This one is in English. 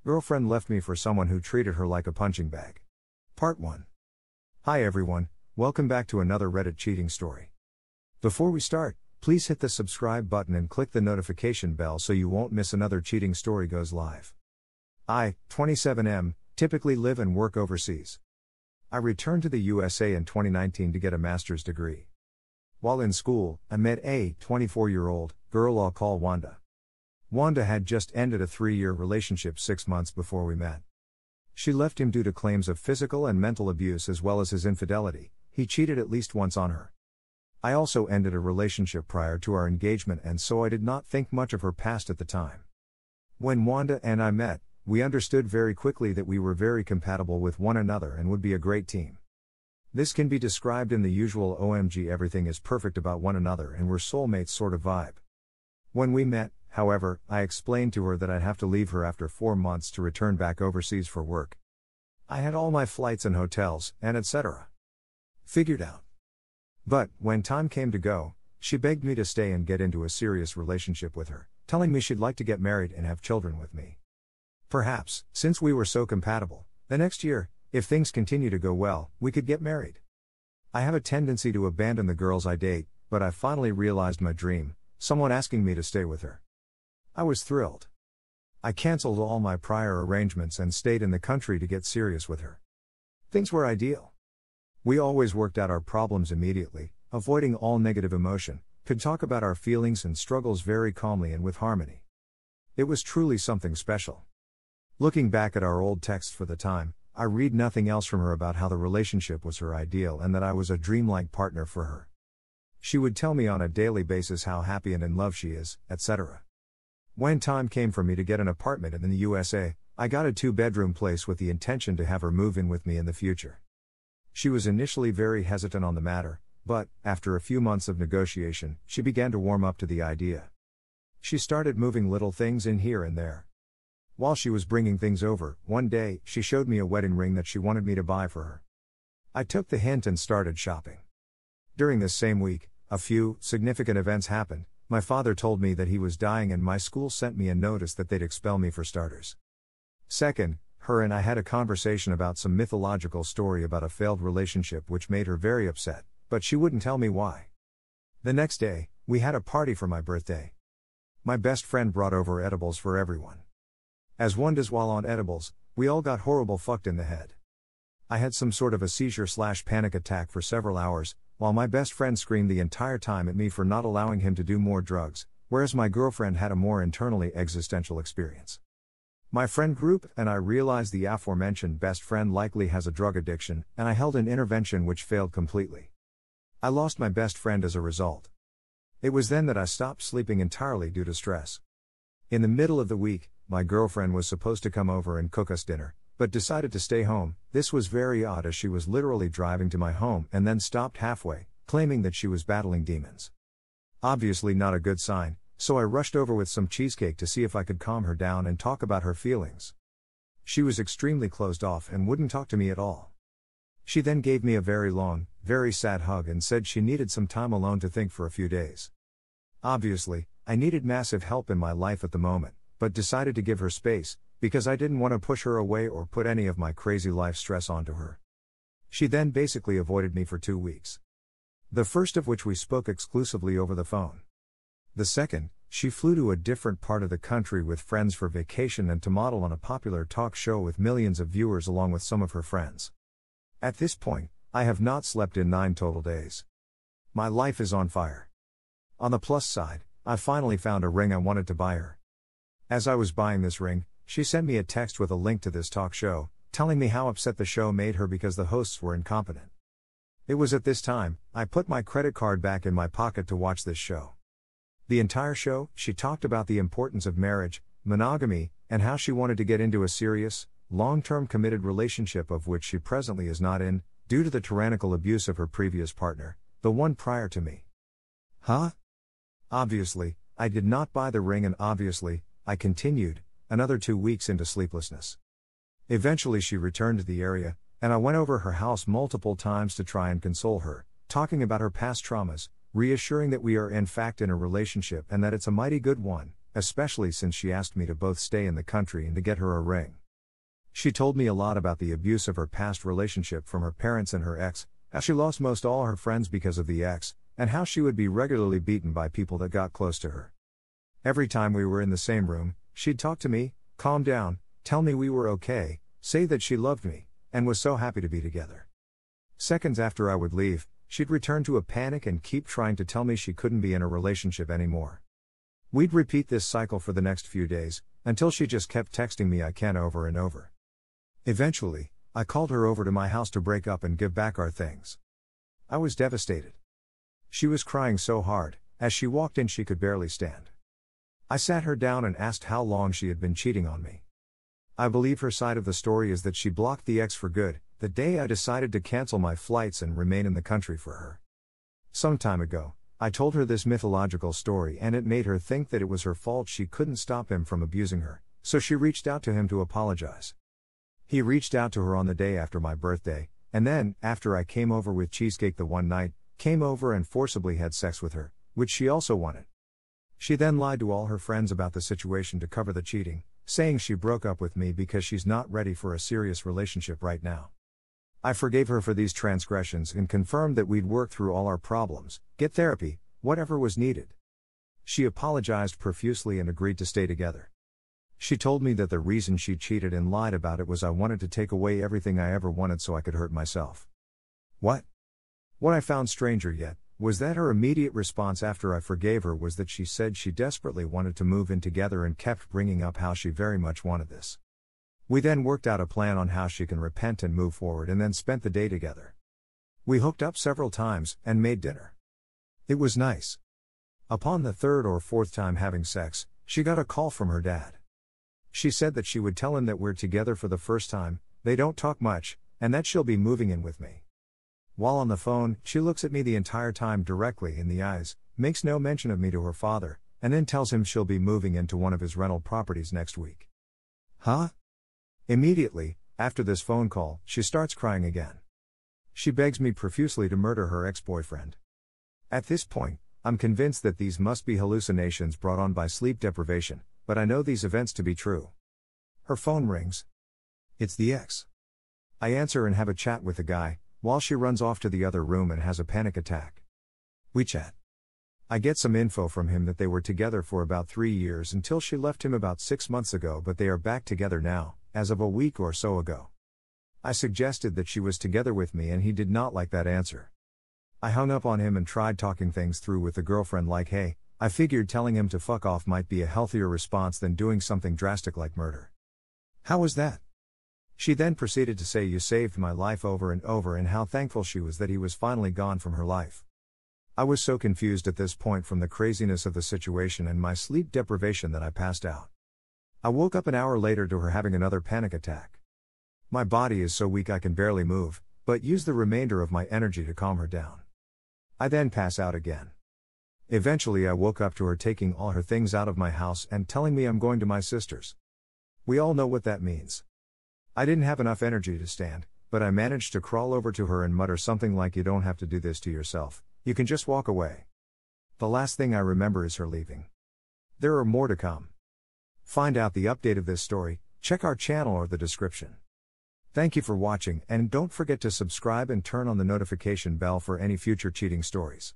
Girlfriend left me for someone who treated her like a punching bag. Part 1. Hi everyone, welcome back to another Reddit cheating story. Before we start, please hit the subscribe button and click the notification bell so you won't miss another cheating story goes live. I, 27M, typically live and work overseas. I returned to the USA in 2019 to get a master's degree. While in school, I met a 24-year-old girl I'll call Wanda. Wanda had just ended a 3-year relationship 6 months before we met. She left him due to claims of physical and mental abuse as well as his infidelity. He cheated at least once on her. I also ended a relationship prior to our engagement, and so I did not think much of her past at the time. When Wanda and I met, we understood very quickly that we were very compatible with one another and would be a great team. This can be described in the usual OMG everything is perfect about one another and we're soulmates sort of vibe. When we met, however, I explained to her that I'd have to leave her after 4 months to return back overseas for work. I had all my flights and hotels, and etc. figured out. But, when time came to go, she begged me to stay and get into a serious relationship with her, telling me she'd like to get married and have children with me. Perhaps, since we were so compatible, the next year, if things continue to go well, we could get married. I have a tendency to abandon the girls I date, but I finally realized my dream, someone asking me to stay with her. I was thrilled. I cancelled all my prior arrangements and stayed in the country to get serious with her. Things were ideal. We always worked out our problems immediately, avoiding all negative emotion, could talk about our feelings and struggles very calmly and with harmony. It was truly something special. Looking back at our old texts for the time, I read nothing else from her about how the relationship was her ideal and that I was a dreamlike partner for her. She would tell me on a daily basis how happy and in love she is, etc. When time came for me to get an apartment in the USA, I got a 2-bedroom place with the intention to have her move in with me in the future. She was initially very hesitant on the matter, but, after a few months of negotiation, she began to warm up to the idea. She started moving little things in here and there. While she was bringing things over, one day, she showed me a wedding ring that she wanted me to buy for her. I took the hint and started shopping. During this same week, a few significant events happened. My father told me that he was dying and my school sent me a notice that they'd expel me for starters. Second, her and I had a conversation about some mythological story about a failed relationship which made her very upset, but she wouldn't tell me why. The next day, we had a party for my birthday. My best friend brought over edibles for everyone. As one does while on edibles, we all got horrible fucked in the head. I had some sort of a seizure/panic attack for several hours, while my best friend screamed the entire time at me for not allowing him to do more drugs, whereas my girlfriend had a more internally existential experience. My friend group and I realized the aforementioned best friend likely has a drug addiction, and I held an intervention which failed completely. I lost my best friend as a result. It was then that I stopped sleeping entirely due to stress. In the middle of the week, my girlfriend was supposed to come over and cook us dinner, but decided to stay home. This was very odd as she was literally driving to my home and then stopped halfway, claiming that she was battling demons. Obviously not a good sign, so I rushed over with some cheesecake to see if I could calm her down and talk about her feelings. She was extremely closed off and wouldn't talk to me at all. She then gave me a very long, very sad hug and said she needed some time alone to think for a few days. Obviously, I needed massive help in my life at the moment, but decided to give her space, because I didn't want to push her away or put any of my crazy life stress onto her. She then basically avoided me for 2 weeks. The first of which we spoke exclusively over the phone. The second, she flew to a different part of the country with friends for vacation and to model on a popular talk show with millions of viewers along with some of her friends. At this point, I have not slept in 9 total days. My life is on fire. On the plus side, I finally found a ring I wanted to buy her. As I was buying this ring, she sent me a text with a link to this talk show, telling me how upset the show made her because the hosts were incompetent. It was at this time, I put my credit card back in my pocket to watch this show. The entire show, she talked about the importance of marriage, monogamy, and how she wanted to get into a serious, long-term committed relationship of which she presently is not in, due to the tyrannical abuse of her previous partner, the one prior to me. Huh? Obviously, I did not buy the ring and obviously, I continued, another 2 weeks into sleeplessness. Eventually she returned to the area, and I went over her house multiple times to try and console her, talking about her past traumas, reassuring that we are in fact in a relationship and that it's a mighty good one, especially since she asked me to both stay in the country and to get her a ring. She told me a lot about the abuse of her past relationship from her parents and her ex, how she lost most all her friends because of the ex, and how she would be regularly beaten by people that got close to her. Every time we were in the same room, she'd talk to me, calm down, tell me we were okay, say that she loved me, and was so happy to be together. Seconds after I would leave, she'd return to a panic and keep trying to tell me she couldn't be in a relationship anymore. We'd repeat this cycle for the next few days, until she just kept texting me I can over and over. Eventually, I called her over to my house to break up and give back our things. I was devastated. She was crying so hard, as she walked in she could barely stand. I sat her down and asked how long she had been cheating on me. I believe her side of the story is that she blocked the ex for good, the day I decided to cancel my flights and remain in the country for her. Some time ago, I told her this mythological story and it made her think that it was her fault she couldn't stop him from abusing her, so she reached out to him to apologize. He reached out to her on the day after my birthday, and then, after I came over with cheesecake the one night, came over and forcibly had sex with her, which she also wanted. She then lied to all her friends about the situation to cover the cheating, saying she broke up with me because she's not ready for a serious relationship right now. I forgave her for these transgressions and confirmed that we'd work through all our problems, get therapy, whatever was needed. She apologized profusely and agreed to stay together. She told me that the reason she cheated and lied about it was I wanted to take away everything I ever wanted so I could hurt myself. What? What I found stranger yet, was that her immediate response after I forgave her was that she said she desperately wanted to move in together and kept bringing up how she very much wanted this. We then worked out a plan on how she can repent and move forward and then spent the day together. We hooked up several times and made dinner. It was nice. Upon the third or fourth time having sex, she got a call from her dad. She said that she would tell him that we're together for the first time, they don't talk much, and that she'll be moving in with me. While on the phone, she looks at me the entire time directly in the eyes, makes no mention of me to her father, and then tells him she'll be moving into one of his rental properties next week. Huh? Immediately, after this phone call, she starts crying again. She begs me profusely to murder her ex-boyfriend. At this point, I'm convinced that these must be hallucinations brought on by sleep deprivation, but I know these events to be true. Her phone rings. It's the ex. I answer and have a chat with the guy, while she runs off to the other room and has a panic attack. We chat. I get some info from him that they were together for about 3 years until she left him about 6 months ago, but they are back together now, as of a week or so ago. I suggested that she was together with me and he did not like that answer. I hung up on him and tried talking things through with the girlfriend like, hey, I figured telling him to fuck off might be a healthier response than doing something drastic like murder. How was that? She then proceeded to say you saved my life over and over and how thankful she was that he was finally gone from her life. I was so confused at this point from the craziness of the situation and my sleep deprivation that I passed out. I woke up an hour later to her having another panic attack. My body is so weak I can barely move, but use the remainder of my energy to calm her down. I then pass out again. Eventually I woke up to her taking all her things out of my house and telling me I'm going to my sister's. We all know what that means. I didn't have enough energy to stand, but I managed to crawl over to her and mutter something like you don't have to do this to yourself, you can just walk away. The last thing I remember is her leaving. There are more to come. Find out the update of this story, check our channel or the description. Thank you for watching and don't forget to subscribe and turn on the notification bell for any future cheating stories.